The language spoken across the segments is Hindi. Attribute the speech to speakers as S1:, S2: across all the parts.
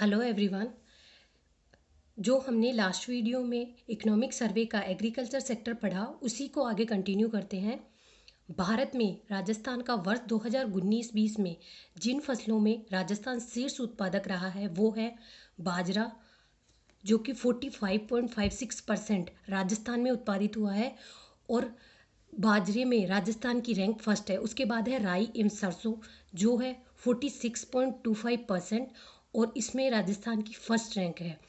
S1: Hello everyone. जो हमने लास्ट वीडियो में इकोनॉमिक सर्वे का एग्रीकल्चर सेक्टर पढ़ा उसी को आगे कंटिन्यू करते हैं। भारत में राजस्थान का वर्ष 2019-20 में जिन फसलों में राजस्थान शीर्ष उत्पादक रहा है वो है बाजरा, जो कि 45.56% राजस्थान में उत्पादित हुआ है। और बाजरे में राजस्थान की रैंक फर्स्ट है। उसके बाद है राई एवं सरसों, जो है 46.25%, और इसमें राजस्थान की फर्स्ट रैंक है।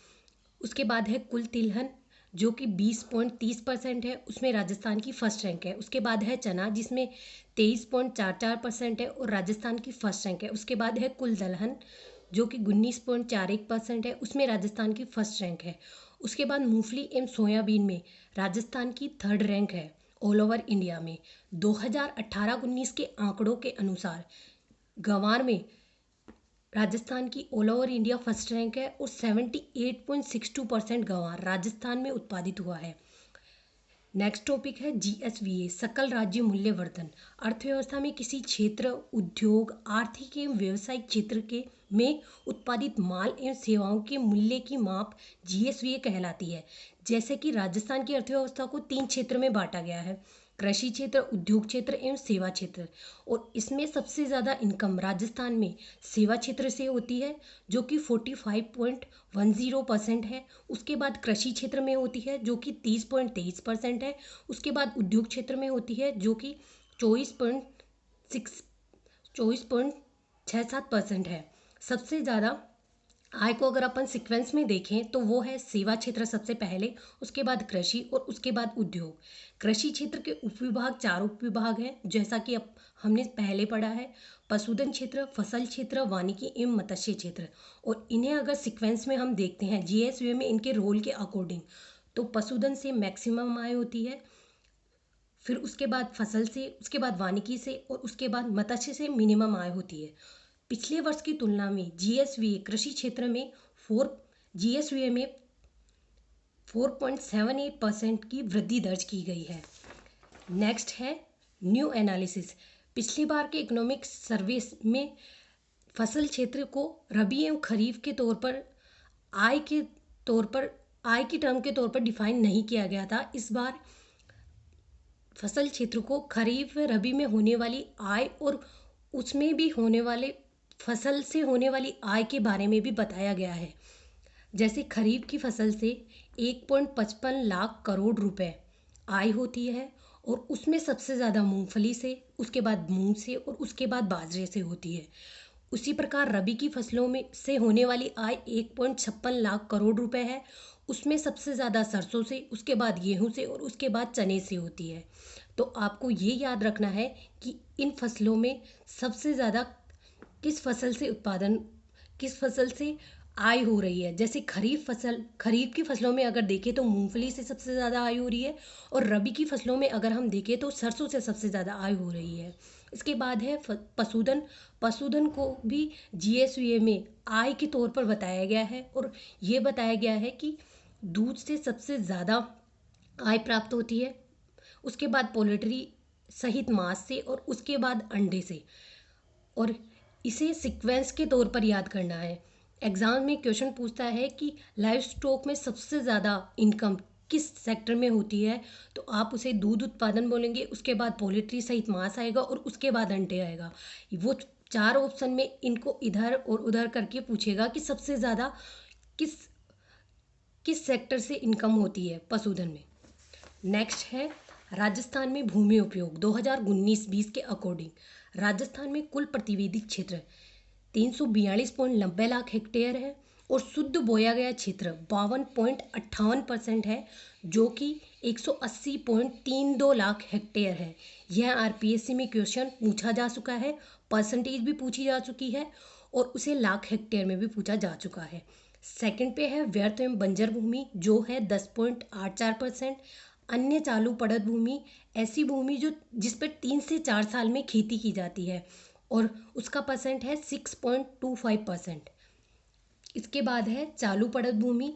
S1: उसके बाद है कुल तिलहन, जो कि 20.30% है, उसमें राजस्थान की फर्स्ट रैंक है। उसके बाद है चना, जिसमें 23.44% है और राजस्थान की फर्स्ट रैंक है। उसके बाद है कुल दलहन, जो कि 19.41% है, उसमें राजस्थान की फर्स्ट रैंक है। उसके बाद मूंगफली एवं सोयाबीन में राजस्थान की थर्ड रैंक है ऑल ओवर इंडिया में। 2018-19 के आंकड़ों के अनुसार गंवार में राजस्थान की all over India first rank है और 78.62% गंवार राजस्थान में उत्पादित हुआ है। नेक्स्ट टॉपिक है जीएसवीए, सकल राज्य मूल्यवर्धन। अर्थव्यवस्था में किसी क्षेत्र, उद्योग, आर्थिक एवं व्यावसायिक क्षेत्र के में उत्पादित माल एवं सेवाओं के मूल्य की माप जीएसवीए कहलाती है। जैसे कि राजस्थान की अर्थव्यवस्था को 3 क्षेत्र में बांटा गया है: कृषि क्षेत्र, उद्योग क्षेत्र एवं सेवा क्षेत्र। और इसमें सबसे ज़्यादा इनकम राजस्थान में सेवा क्षेत्र से होती है, जो कि 45.10% है। उसके बाद कृषि क्षेत्र में होती है, जो कि 30.23% है। उसके बाद उद्योग क्षेत्र में होती है, जो कि 24.67% है। सबसे ज़्यादा आय को अगर अपन सीक्वेंस में देखें तो वो है सेवा क्षेत्र सबसे पहले, उसके बाद कृषि और उसके बाद उद्योग। कृषि क्षेत्र के उपविभाग 4 उपविभाग हैं, जैसा कि अब हमने पहले पढ़ा है: पशुधन क्षेत्र, फसल क्षेत्र, वानिकी एवं मत्स्य क्षेत्र। और इन्हें अगर सीक्वेंस में हम देखते हैं जीएसवी में इनके रोल के अकॉर्डिंग, तो पशुधन से मैक्सिमम आय होती है, फिर उसके बाद फसल से, उसके बाद वानिकी से और उसके बाद मत्स्य से मिनिमम आय होती है। पिछले वर्ष की तुलना में जीएसवीए कृषि क्षेत्र में 4.78% की वृद्धि दर्ज की गई है। नेक्स्ट है न्यू एनालिसिस। पिछली बार के इकोनॉमिक सर्वे में फसल क्षेत्र को रबी एवं खरीफ के तौर पर आय के तौर पर आय की टर्म के तौर पर डिफाइन नहीं किया गया था। इस बार फसल क्षेत्र को खरीफ व रबी में होने वाली आय और उसमें भी होने वाले फसल से होने वाली आय के बारे में भी बताया गया है। जैसे खरीफ की फसल से 1.55 लाख करोड़ रुपए आय होती है, और उसमें सबसे ज़्यादा मूंगफली से, उसके बाद मूंग से और उसके बाद बाजरे से होती है। उसी प्रकार रबी की फसलों में से होने वाली आय 1.56 लाख करोड़ रुपए है। उसमें सबसे ज़्यादा सरसों से, उसके बाद गेहूं से और उसके बाद चने से होती है। तो आपको ये याद रखना है कि इन फसलों में सबसे ज़्यादा किस फसल से आय हो रही है। जैसे खरीफ की फसलों में अगर देखें तो मूंगफली से सबसे ज़्यादा आय हो रही है, और रबी की फसलों में अगर हम देखें तो सरसों से सबसे ज़्यादा आय हो रही है। इसके बाद है पशुधन। पशुधन को भी जीएसवीए में आय के तौर पर बताया गया है, और ये बताया गया है कि दूध से सबसे ज़्यादा आय प्राप्त होती है, उसके बाद पोल्ट्री सहित मांस से, और उसके बाद अंडे से। और इसे सीक्वेंस के तौर पर याद करना है। एग्जाम में क्वेश्चन पूछता है कि लाइव स्टॉक में सबसे ज़्यादा इनकम किस सेक्टर में होती है, तो आप उसे दूध उत्पादन बोलेंगे, उसके बाद पोल्ट्री सहित मांस आएगा और उसके बाद अंडे आएगा। वो 4 ऑप्शन में इनको इधर और उधर करके पूछेगा कि सबसे ज़्यादा किस किस सेक्टर से इनकम होती है पशुधन में। नेक्स्ट है राजस्थान में भूमि उपयोग 2019-20 के अकॉर्डिंग। राजस्थान में कुल प्रतिवेदी क्षेत्र 342.90 लाख हेक्टेयर है, और शुद्ध बोया गया क्षेत्र 52.58% है, जो कि 180.32 लाख हेक्टेयर है। यह आरपीएससी में क्वेश्चन पूछा जा चुका है, परसेंटेज भी पूछी जा चुकी है, और उसे लाख हेक्टेयर में भी पूछा जा चुका है। सेकंड पे है व्यर्थ एवं बंजर भूमि, जो है 10.84%। अन्य चालू पड़त भूमि, ऐसी भूमि जिस पर 3 से 4 साल में खेती की जाती है, और उसका परसेंट है 6.25%। इसके बाद है चालू पड़त भूमि,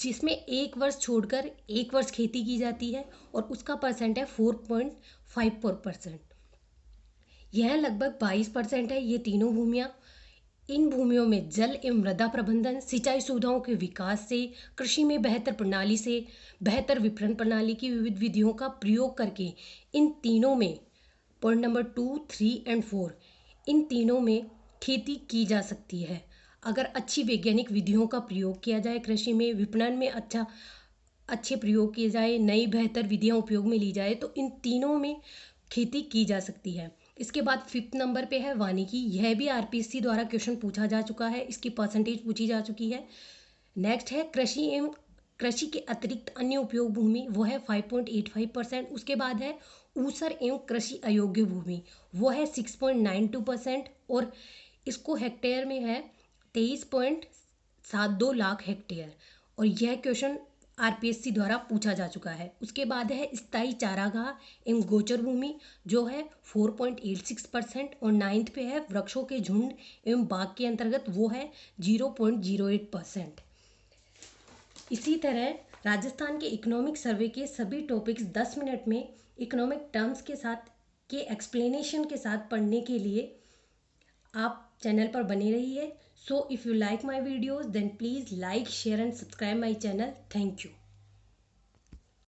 S1: जिसमें 1 वर्ष छोड़कर 1 वर्ष खेती की जाती है, और उसका परसेंट है 4.54%। यह लगभग 22% है ये तीनों भूमियाँ। इन भूमियों में जल एवं मृदा प्रबंधन, सिंचाई सुविधाओं के विकास से, कृषि में बेहतर प्रणाली से, बेहतर विपणन प्रणाली की विविध विधियों का प्रयोग करके इन तीनों में पॉइंट नंबर 2, 3 एंड 4 इन तीनों में खेती की जा सकती है। अगर अच्छी वैज्ञानिक विधियों का प्रयोग किया जाए, कृषि में विपणन में अच्छे प्रयोग किए जाए, नई बेहतर विधियां उपयोग में ली जाए, तो इन तीनों में खेती की जा सकती है। इसके बाद 5th नंबर पे है वानिकी। यह भी आरपीएससी द्वारा क्वेश्चन पूछा जा चुका है, इसकी परसेंटेज पूछी जा चुकी है। नेक्स्ट है कृषि एवं कृषि के अतिरिक्त अन्य उपयोग भूमि, वो है 5.85%। उसके बाद है ऊसर एवं कृषि अयोग्य भूमि, वो है 6.92%। और इसको हेक्टेयर में है 23.72 लाख हेक्टेयर। और यह क्वेश्चन आरपीएससी द्वारा पूछा जा चुका है। उसके बाद है स्थायी चारागाह एवं गोचर भूमि, जो है 4.86%। और 9th पे है वृक्षों के झुंड एवं बाग के अंतर्गत, वो है 0.08%। इसी तरह राजस्थान के इकोनॉमिक सर्वे के सभी टॉपिक्स 10 मिनट में इकोनॉमिक टर्म्स के साथ के एक्सप्लेनेशन के साथ पढ़ने के लिए आप चैनल पर बने रहिए। So if you like my videos then please like, share and subscribe my channel. Thank you.